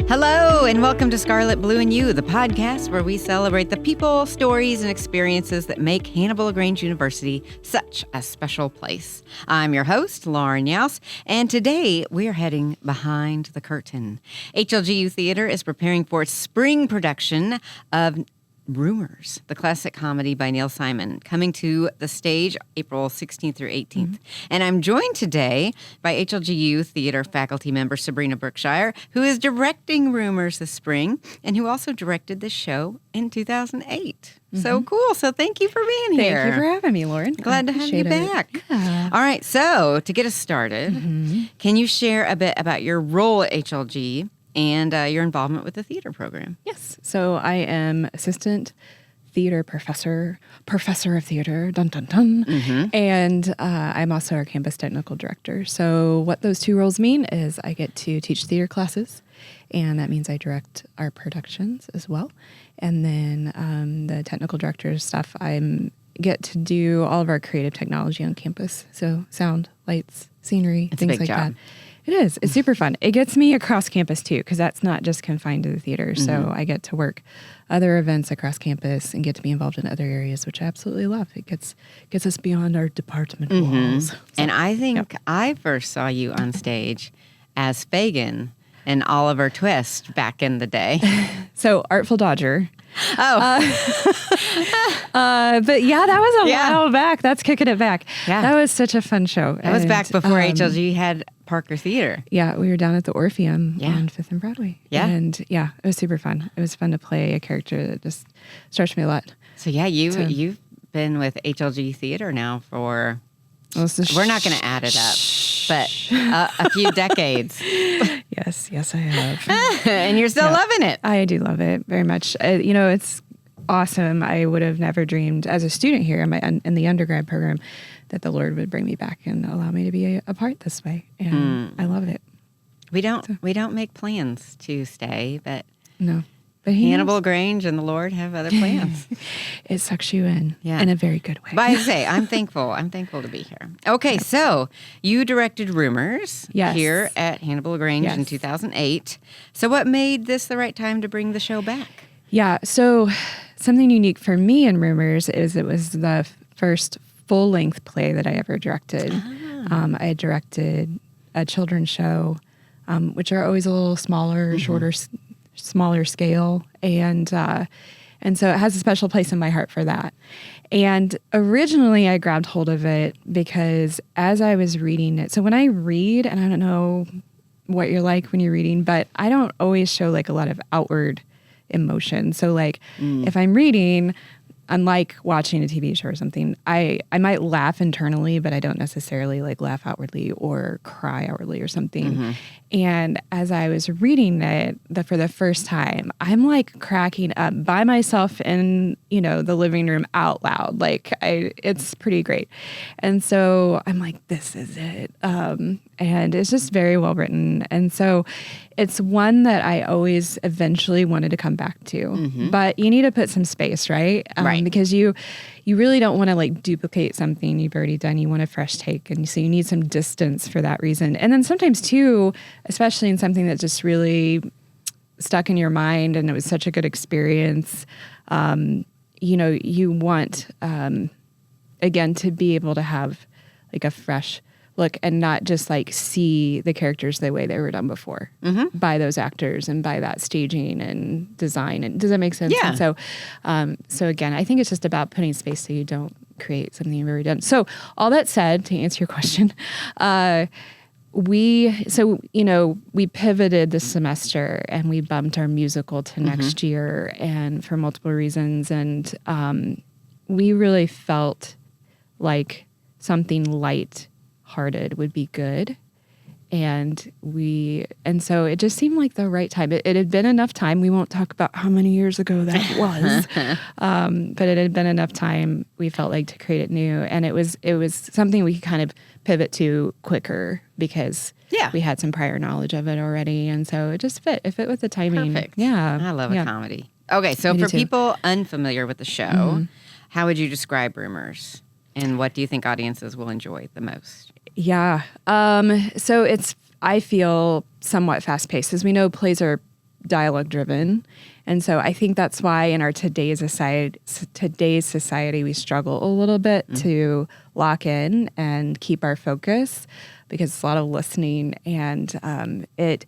Hello, and welcome to Scarlet, Blue, and You, the podcast where we celebrate the people, stories, and experiences that make Hannibal-LaGrange University such a special place. I'm your host, Lauren Youse, and today we are heading behind the curtain. HLGU Theatre is preparing for its spring production of Rumors, the classic comedy by Neil Simon, coming to the stage April 16th through 18th. And I'm joined today by HLGU Theatre faculty member Sabrina Brookshire, who is directing Rumors this spring and who also directed the show in 2008. So cool. So thank you for being here. Thank you for having me, Lauren. Glad to have you back. Yeah. All right. So to get us started, can you share a bit about your role at HLG and your involvement with the theater program? Yes. So I am assistant theater professor of theater, dun, dun, dun. And I'm also our campus technical director. So what those two roles mean is I get to teach theater classes, and that means I direct our productions as well. And then the technical director stuff, I get to do all of our creative technology on campus. So sound, lights, scenery, It's things a big like job. that. It is. It's super fun. It gets me across campus too, because that's not just confined to the theater. So I get to work other events across campus and get to be involved in other areas, which I absolutely love. It gets us beyond our department walls. So, And I think I first saw you on stage as Fagin in Oliver Twist back in the day. so Artful Dodger. Oh, But yeah, that was a while back. That's kicking it back. Yeah. That was such a fun show. that was back before HLG had Parker Theatre. Yeah, we were down at the Orpheum Yeah. on 5th and Broadway. Yeah. And yeah, it was super fun. It was fun to play a character that just stretched me a lot. So yeah, you've been with HLG Theatre now for, we're not going to add it up, but a few decades. Yes, I have. And you're still loving it. I do love it very much. It's awesome. I would have never dreamed as a student here in the undergrad program that the Lord would bring me back and allow me to be a part this way. And I love it. We don't make plans to stay, but No. But he Hannibal-LaGrange and the Lord have other plans. it sucks you in Yeah. in a very good way. But I say, I'm thankful. I'm thankful to be here. Okay, so you directed Rumors here at Hannibal-LaGrange in 2008. So what made this the right time to bring the show back? Yeah. So something unique for me in Rumors is it was the first full-length play that I ever directed. I had directed a children's show, which are always a little smaller, shorter, smaller scale. And so it has a special place in my heart for that. And originally I grabbed hold of it because as I was reading it, so when I read, and I don't know what you're like when you're reading, but I don't always show like a lot of outward emotion. So like if I'm reading, unlike watching a TV show or something, I might laugh internally, but I don't necessarily like laugh outwardly or cry outwardly or something. And as I was reading it for the first time, I'm like cracking up by myself in, the living room out loud. Like it's pretty great. And so I'm like, this is it. And it's just very well written. And so it's one that I always eventually wanted to come back to, but you need to put some space, right? Right. Because you really don't want to like duplicate something you've already done. You want a fresh take. And so you need some distance for that reason. And then sometimes too, especially in something that just really stuck in your mind and it was such a good experience, you want, again, to be able to have like a fresh look and not just like see the characters the way they were done before by those actors and by that staging and design. And does that make sense? Yeah. And so again, I think it's just about putting space so you don't create something you've already done. So all that said, to answer your question, we pivoted this semester and we bumped our musical to next year, and for multiple reasons. And we really felt like something light-hearted would be good. And so it just seemed like the right time. It had been enough time. We won't talk about how many years ago that was, but it had been enough time, we felt like, to create it new. And it was something we could kind of pivot to quicker because we had some prior knowledge of it already. And so it just fit. It fit with the timing. Perfect. Yeah. I love a comedy. Okay, so Me for too. people unfamiliar with the show, how would you describe Rumors? And what do you think audiences will enjoy the most? Yeah. So it's, I feel, somewhat fast-paced. As we know, plays are dialogue driven. And so I think that's why in our today's society, we struggle a little bit to lock in and keep our focus, because it's a lot of listening, and it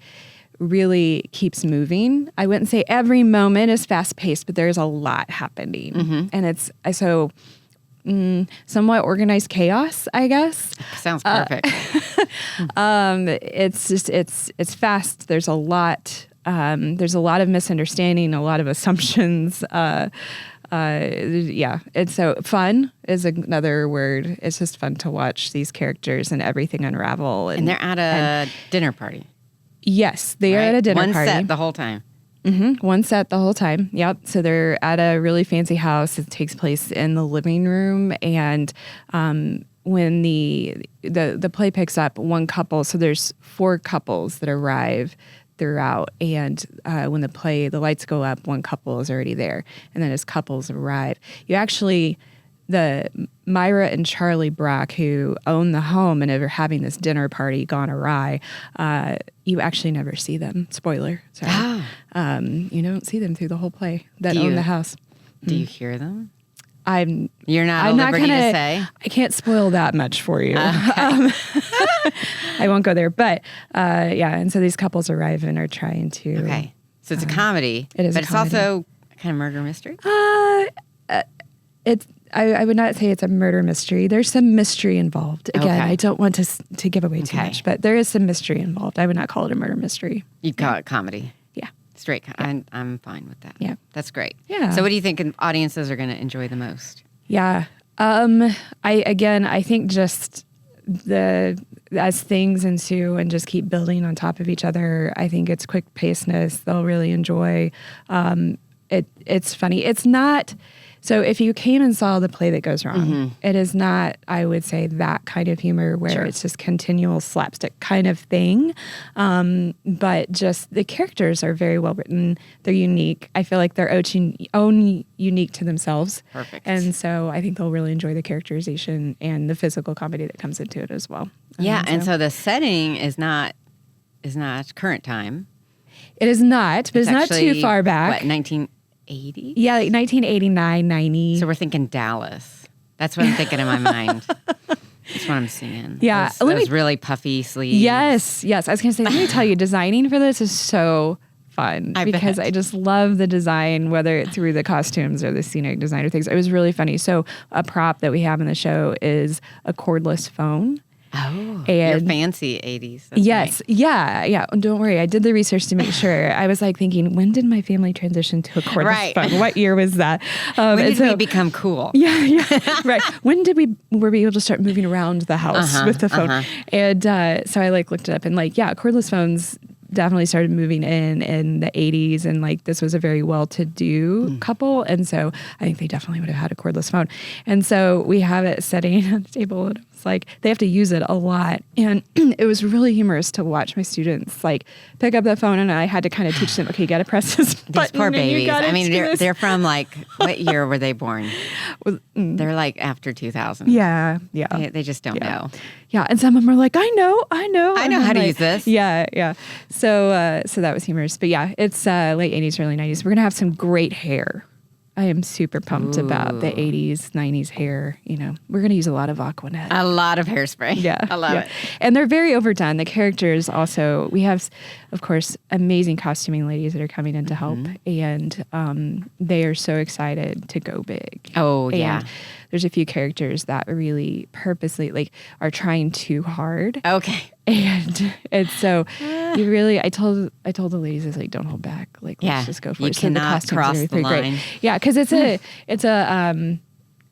really keeps moving. I wouldn't say every moment is fast paced, but there's a lot happening. And it's somewhat organized chaos, I guess. Sounds perfect. It's fast. There's a lot. There's a lot of misunderstanding, a lot of assumptions. It's so fun is another word. It's just fun to watch these characters and everything unravel. And they're at a dinner party. Yes, they are at a dinner party. One set the whole time. One set the whole time. Yep. So they're at a really fancy house. It takes place in the living room, and when the play picks up, one couple. So there's 4 couples that arrive throughout, and when the lights go up, one couple is already there, and then as couples arrive, the Myra and Charlie Brock, who own the home and are having this dinner party gone awry, you actually never see them. Spoiler. Sorry. You don't see them through the whole play that own the house. Do you hear them? You're not at liberty to say? I can't spoil that much for you. Okay. I won't go there. But and so these couples arrive and are trying to... Okay. So it's a comedy. It is but a comedy. It's also kind of murder mystery? I would not say it's a murder mystery. There's some mystery involved. Again, I don't want to give away too much, but there is some mystery involved. I would not call it a murder mystery. You'd call it comedy. Yeah. Straight. I'm fine with that. Yeah. That's great. Yeah. So what do you think audiences are going to enjoy the most? Yeah. I think just as things ensue and just keep building on top of each other, I think it's quick pacedness. They'll really enjoy. It's funny. It's not... So if you came and saw the play that goes wrong, it is not, I would say, that kind of humor where it's just continual slapstick kind of thing. But just the characters are very well written. They're unique. I feel like they're own unique to themselves. Perfect. And so I think they'll really enjoy the characterization and the physical comedy that comes into it as well. Yeah, and so the setting is not current time. It is not, but it's not too far back. What, 1980? Yeah, like 1989, 90. So we're thinking Dallas. That's what I'm thinking in my mind. That's what I'm seeing. Yeah. Those really puffy sleeves. Yes. I was going to say, let me tell you, designing for this is so fun because I just love the design, whether it's through the costumes or the scenic design or things. It was really funny. So a prop that we have in the show is a cordless phone. Oh, and you're fancy 80s. That's yes. right. Yeah. Don't worry. I did the research to make sure. I was like thinking, when did my family transition to a cordless phone? What year was that? When did we become cool? Yeah. Right. When were we able to start moving around the house with the phone? And so I looked it up and cordless phones definitely started moving in the 80s, and this was a very well-to-do couple, and so I think they definitely would have had a cordless phone. And so we have it sitting on the table, and it's they have to use it a lot, and it was really humorous to watch my students pick up the phone, and I had to kind of teach them, okay, you got to press this button. These poor babies. I mean, they're from what year were they born? They're after 2000. Yeah. They just don't know. Yeah, and some of them are like, I know how to use this. Yeah. So that was humorous. But yeah, it's late 80s, early 90s. We're going to have some great hair. I am super pumped about the 80s, 90s hair. We're going to use a lot of Aquanet. A lot of hairspray. Yeah. I love it. And they're very overdone. The characters also, we have, of course, amazing costuming ladies that are coming in to help. And they are so excited to go big. Oh, yeah. And there's a few characters that really purposely are trying too hard. Okay. And so you really, I told the ladies, I was like, don't hold back. Let's just go for it. You cannot cross the line. Great. Yeah, because it's a kind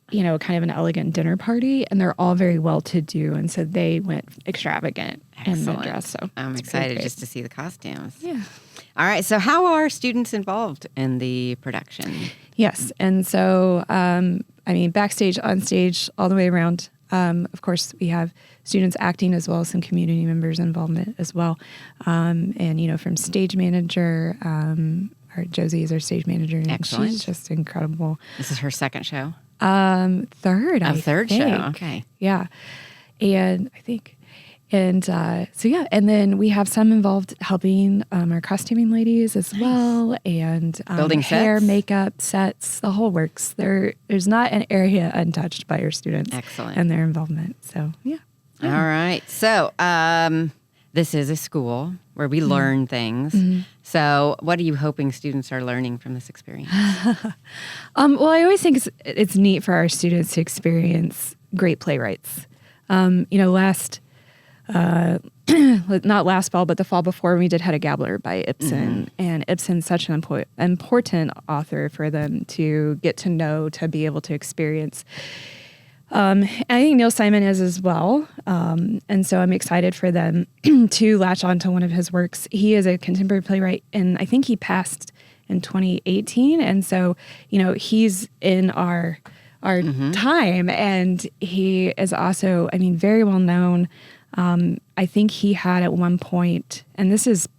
of an elegant dinner party, and they're all very well to do, and so they went extravagant in the dress. So I'm excited just to see the costumes. Yeah. All right. So how are students involved in the production? Yes, and so backstage, on stage, all the way around. Of course, we have students acting as well as some community members' involvement as well. And, from stage manager, Josie is our stage manager. And excellent. She's just incredible. This is her second show? Third, I third think. show. Okay. Yeah. And I think, And and then we have some involved helping our costuming ladies as well, and building hair, sets? makeup, sets, the whole works. There's not an area untouched by our students. Excellent. And their involvement. So, yeah. All right. So this is a school where we learn things. So what are you hoping students are learning from this experience? Well, I always think it's neat for our students to experience great playwrights. Not last fall, but the fall before, we did Hedda Gabler by Ibsen. And Ibsen's such an important author for them to get to know, to be able to experience. And I think Neil Simon is as well. And so I'm excited for them to latch onto one of his works. He is a contemporary playwright, and I think he passed in 2018. And so, he's in our time, and he is also, very well known. I think he had at one point, and this is,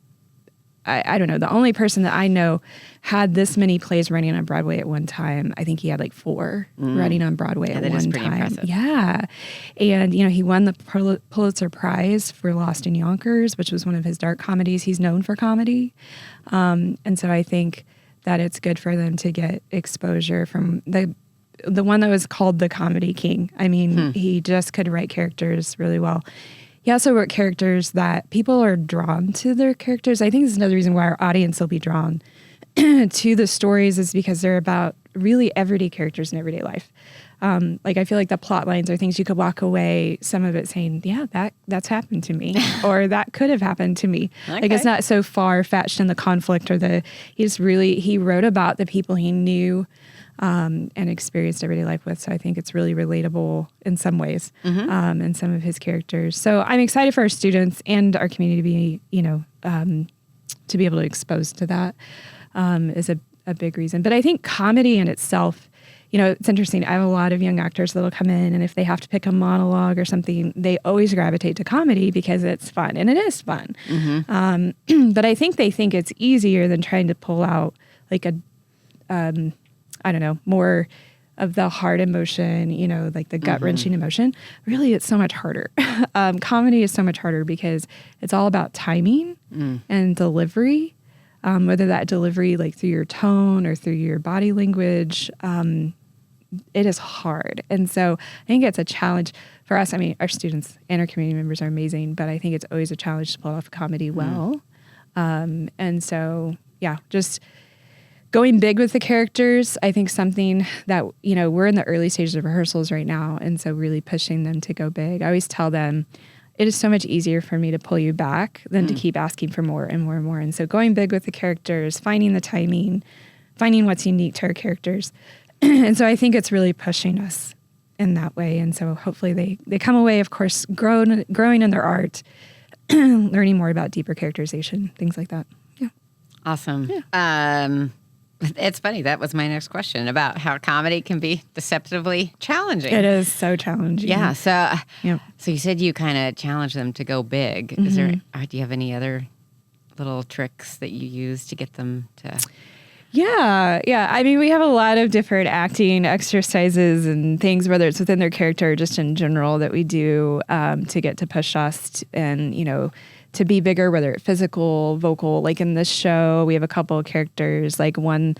I don't know, the only person that I know had this many plays running on Broadway at one time. I think he had like 4 running on Broadway at one time. Impressive. Yeah. And, he won the Pulitzer Prize for Lost in Yonkers, which was one of his dark comedies. He's known for comedy. And so I think that it's good for them to get exposure from the one that was called the Comedy King. He just could write characters really well. He also wrote characters that people are drawn to their characters. I think this is another reason why our audience will be drawn to the stories, is because they're about really everyday characters in everyday life. I feel like the plot lines are things you could walk away, some of it saying, yeah, that's happened to me, or that could have happened to me. Okay. It's not so far-fetched in the conflict, or he wrote about the people he knew and experienced everyday life with. So I think it's really relatable in some ways, in some of his characters. So I'm excited for our students and our community to be able to expose to that is a big reason. But I think comedy in itself, it's interesting. I have a lot of young actors that'll come in, and if they have to pick a monologue or something, they always gravitate to comedy because it's fun, and it is fun. But I think they think it's easier than trying to pull out like more of the hard emotion, like the gut-wrenching emotion. Really, it's so much harder. Comedy is so much harder because it's all about timing and delivery, whether that delivery like through your tone or through your body language. It is hard. And so I think it's a challenge for us. Our students and our community members are amazing, but I think it's always a challenge to pull off comedy well. And so, just going big with the characters, I think something that, we're in the early stages of rehearsals right now. And so really pushing them to go big. I always tell them, it is so much easier for me to pull you back than to keep asking for more and more and more. And so going big with the characters, finding the timing, finding what's unique to our characters. And so I think it's really pushing us in that way. And so hopefully they come away, of course, growing in their art, learning more about deeper characterization, things like that. Yeah. Awesome. Yeah. It's funny. That was my next question about how comedy can be deceptively challenging. It is so challenging. Yeah. So, Yeah. so you said you kind of challenge them to go big. Is there? Do you have any other little tricks that you use to get them to? Yeah. We have a lot of different acting exercises and things, whether it's within their character or just in general, that we do to get to push us and, to be bigger, whether it's physical, vocal. Like in this show, we have a couple of characters, like one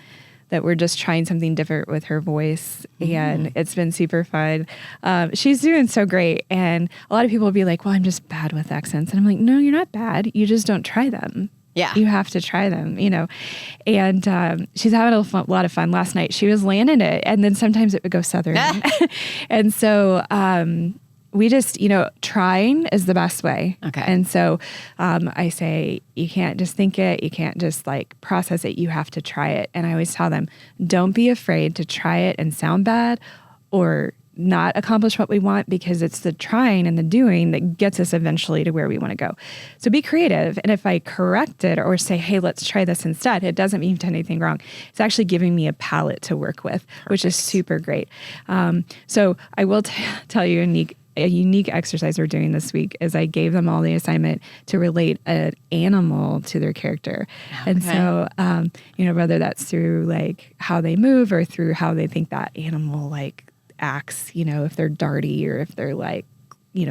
that we're just trying something different with her voice, and it's been super fun. She's doing so great, and a lot of people will be like, well, I'm just bad with accents. And I'm like, no, you're not bad. You just don't try them. Yeah. You have to try them, And she's having a lot of fun. Last night, she was landing it, and then sometimes it would go Southern. And so we just, trying is the best way. Okay. And so I say, you can't just think it. You can't just process it. You have to try it. And I always tell them, don't be afraid to try it and sound bad or not accomplish what we want, because it's the trying and the doing that gets us eventually to where we want to go. So be creative. And if I correct it or say, hey, let's try this instead, it doesn't mean you've done anything wrong. It's actually giving me a palette to work with, which is super great. So I will tell you a unique exercise we're doing this week is I gave them all the assignment to relate an animal to their character. Okay. And so, whether that's through how they move or through how they think that animal acts, if they're darty or if they're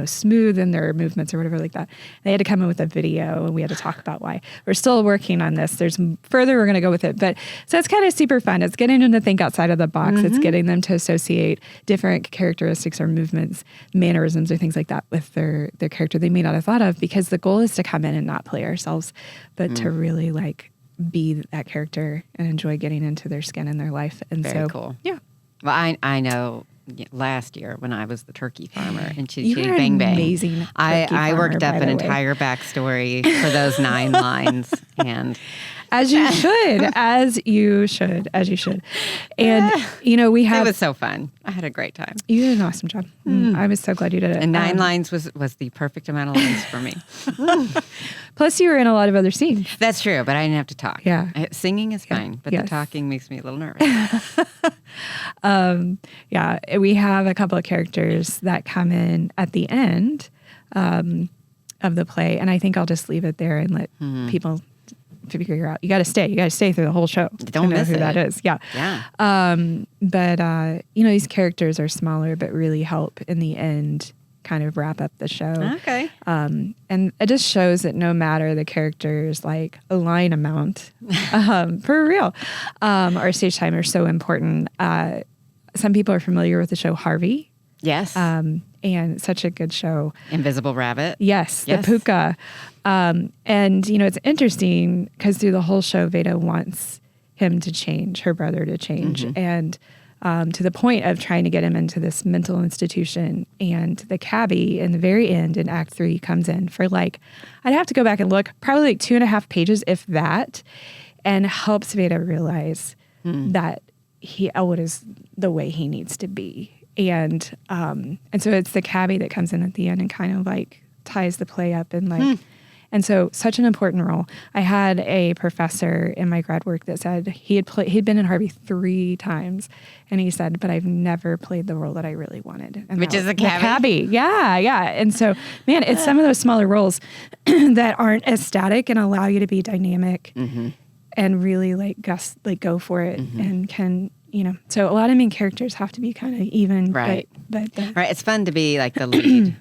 smooth in their movements or whatever like that. They had to come in with a video, and we had to talk about why. We're still working on this. There's further we're going to go with it. But so it's kind of super fun. It's getting them to think outside of the box. It's getting them to associate different characteristics or movements, mannerisms or things like that with their character they may not have thought of, because the goal is to come in and not play ourselves, but to really like be that character and enjoy getting into their skin and their life. And Very cool. Yeah. Well, I know last year when I was the turkey farmer in Chitty You Chitty were Bang Bang, amazing I worked up by an the way. entire backstory for those 9 lines. And As you should, as you should. And, we it have... was so fun. I had a great time. You did an awesome job. I was so glad you did it. And 9 lines was the perfect amount of lines for me. Plus, you were in a lot of other scenes. That's true, but I didn't have to talk. Yeah. Singing is fine, but Yes. the talking makes me a little nervous. We have a couple of characters that come in at the end of the play, and I think I'll just leave it there and let people figure out. You got to stay. You got to stay through the whole show. Don't to know miss who it. that is. Yeah. Yeah. But these characters are smaller, but really help in the end kind of wrap up the show. Okay. And it just shows that no matter the character's like a line amount, for real, our stage time are so important. Some people are familiar with the show Harvey. Yes. And such a good show. Invisible Rabbit. Yes, Yes. the puka. And, it's interesting because through the whole show, Veda wants him to change, her brother to change. And to the point of trying to get him into this mental institution. And the cabbie in the very end in Act 3 comes in for I'd have to go back and look, probably 2.5 pages, if that, and helps Veda realize that Elwood is the way he needs to be. And so it's the cabbie that comes in at the end and kind of ties the play up and and so such an important role. I had a professor in my grad work that said he'd been in Harvey 3 times, and he said, but I've never played the role that I really wanted. And Which that is was a cabbie? Yeah. And so, man, it's some of those smaller roles that aren't as static and allow you to be dynamic and really go for it and can, so a lot of main characters have to be kind of even. Right. But Right. It's fun to be like the lead,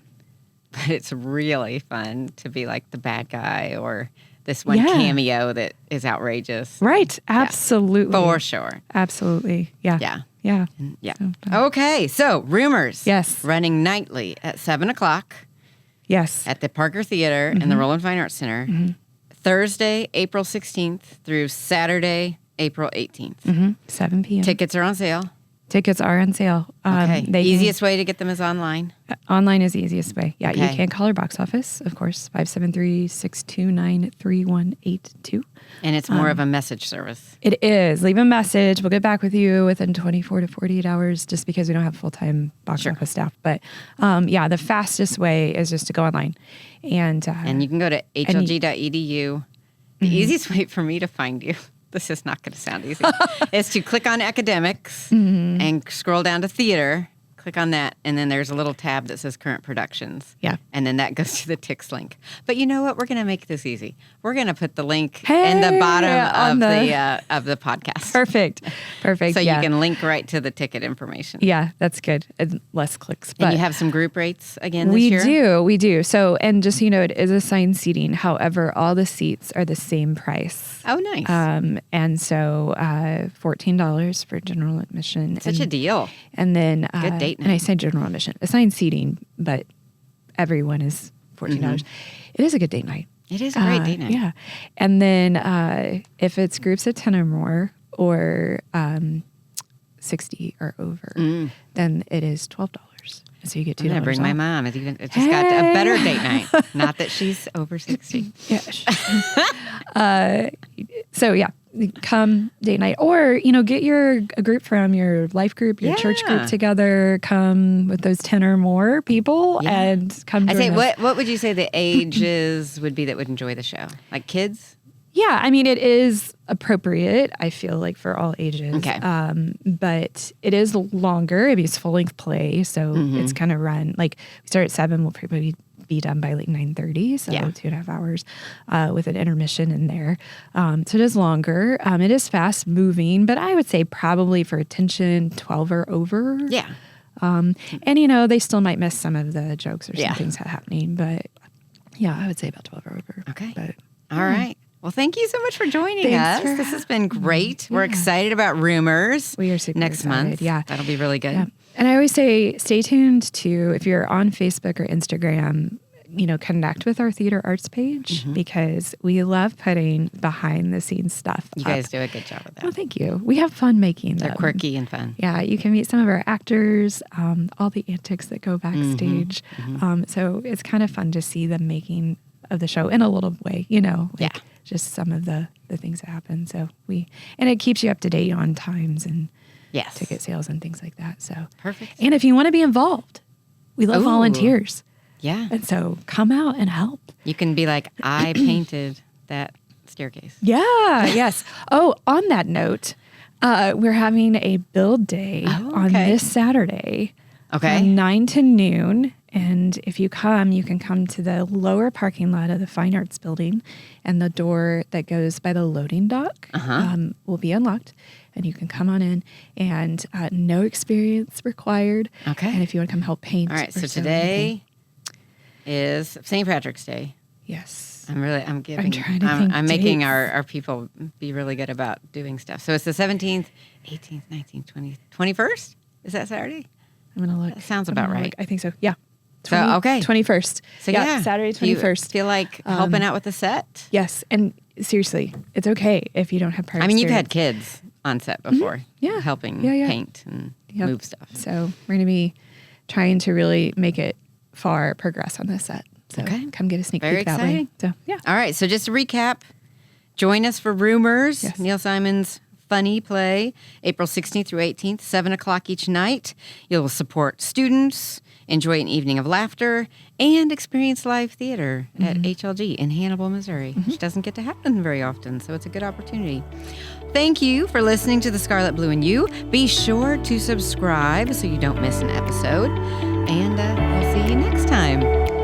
but it's really fun to be like the bad guy or this one cameo that is outrageous. Right. Absolutely. For sure. Absolutely. Yeah. Yeah. Yeah. Yeah. So, Okay. So Rumors. Yes. Running nightly at 7:00 yes. at the Parker Theatre in the Roland Fine Arts Center. Thursday, April 16th through Saturday, April 18th. 7 p.m. Tickets are on sale. Tickets are on sale. Okay. Easiest way to get them is online. Online is the easiest way. Yeah, Okay. you can call our box office, of course, 573-629-3182. And it's more of a message service. It is. Leave a message. We'll get back with you within 24 to 48 hours just because we don't have full-time box office staff. But the fastest way is just to go online. And you can go to HLG.edu. The easiest way for me to find you, this is not going to sound easy, is to click on academics and scroll down to theater. Click on that, and then there's a little tab that says current productions. Yeah. And then that goes to the Tix link. But you know what? We're going to make this easy. We're going to put the link in the bottom of the podcast. Perfect. So you can link right to the ticket information. Yeah, that's good. And less clicks. And you have some group rates again this year? We do. So, and just so you know, it is assigned seating. However, all the seats are the same price. Oh, nice. And so $14 for general admission. Such a deal. And then Good date night. And I say general admission, assigned seating, but everyone is $14. It is a good date night. It is a great date night. Yeah. And then if it's groups of 10 or more or 60 or over, then it is $12. So you get $2. I'm gonna bring my mom. It's just got a better date night. Not that she's over 60. Yeah. So yeah, come date night, or get a group from your life group, your church group together. Come with those 10 or more people and come. I join say, us. what would you say the ages would be that would enjoy the show? Like kids? Yeah, I mean, it is appropriate, I feel like, for all ages. Okay. But it is longer. I mean, it's full-length play, so it's kind of run. We start at 7, we'll probably be done by 9:30, so 2.5 hours with an intermission in there. So it is longer. It is fast-moving, but I would say probably for attention, 12 or over. Yeah. And, they still might miss some of the jokes or some things happening. But, yeah, I would say about 12 or over. Okay. But, all right. Well, thank you so much for joining us. This has been great. We're excited about Rumors. We are super next excited. month. Yeah. That'll be really good. Yeah. And I always say, stay tuned to, if you're on Facebook or Instagram, connect with our theater arts page because we love putting behind the scenes stuff. You guys do a good job with that. Well, thank you. We have fun making them. They're quirky and fun. Yeah, you can meet some of our actors, all the antics that go backstage. So it's kind of fun to see the making of the show in a little way, just some of the things that happen. So and it keeps you up to date on times and ticket sales and things like that. So perfect. And if you want to be involved, we love volunteers. Yeah. And so come out and help. You can be like, I painted that staircase. Yeah. Yes. Oh, on that note, we're having a build day on this Saturday. Okay. From 9 to noon. And if you come, you can come to the lower parking lot of the Fine Arts Building, and the door that goes by the loading dock will be unlocked. And you can come on in, and no experience required. Okay. And if you want to come help paint. All right. So today is St. Patrick's Day. Yes. I'm trying to think I'm making our people be really good about doing stuff. So it's the 17th, 18th, 19th, 20th, 21st? Is that Saturday? I'm going to look. That sounds about right. I think so. Yeah. 21st. So Saturday 21st. You feel like helping out with the set? Yes. And seriously, it's okay if you don't have prior you've had kids on set before. Yeah. Helping paint and move stuff. So we're going to be trying to really make it progress on this set. So come get a sneak peek that way. So, yeah. All right. So just to recap, join us for Rumors, Neil Simon's funny play, April 16th through 18th, 7 o'clock each night. You'll support students, enjoy an evening of laughter, and experience live theater at HLG in Hannibal, Missouri, which doesn't get to happen very often. So it's a good opportunity. Thank you for listening to The Scarlet, Blue, and You. Be sure to subscribe so you don't miss an episode. And we'll see you next time.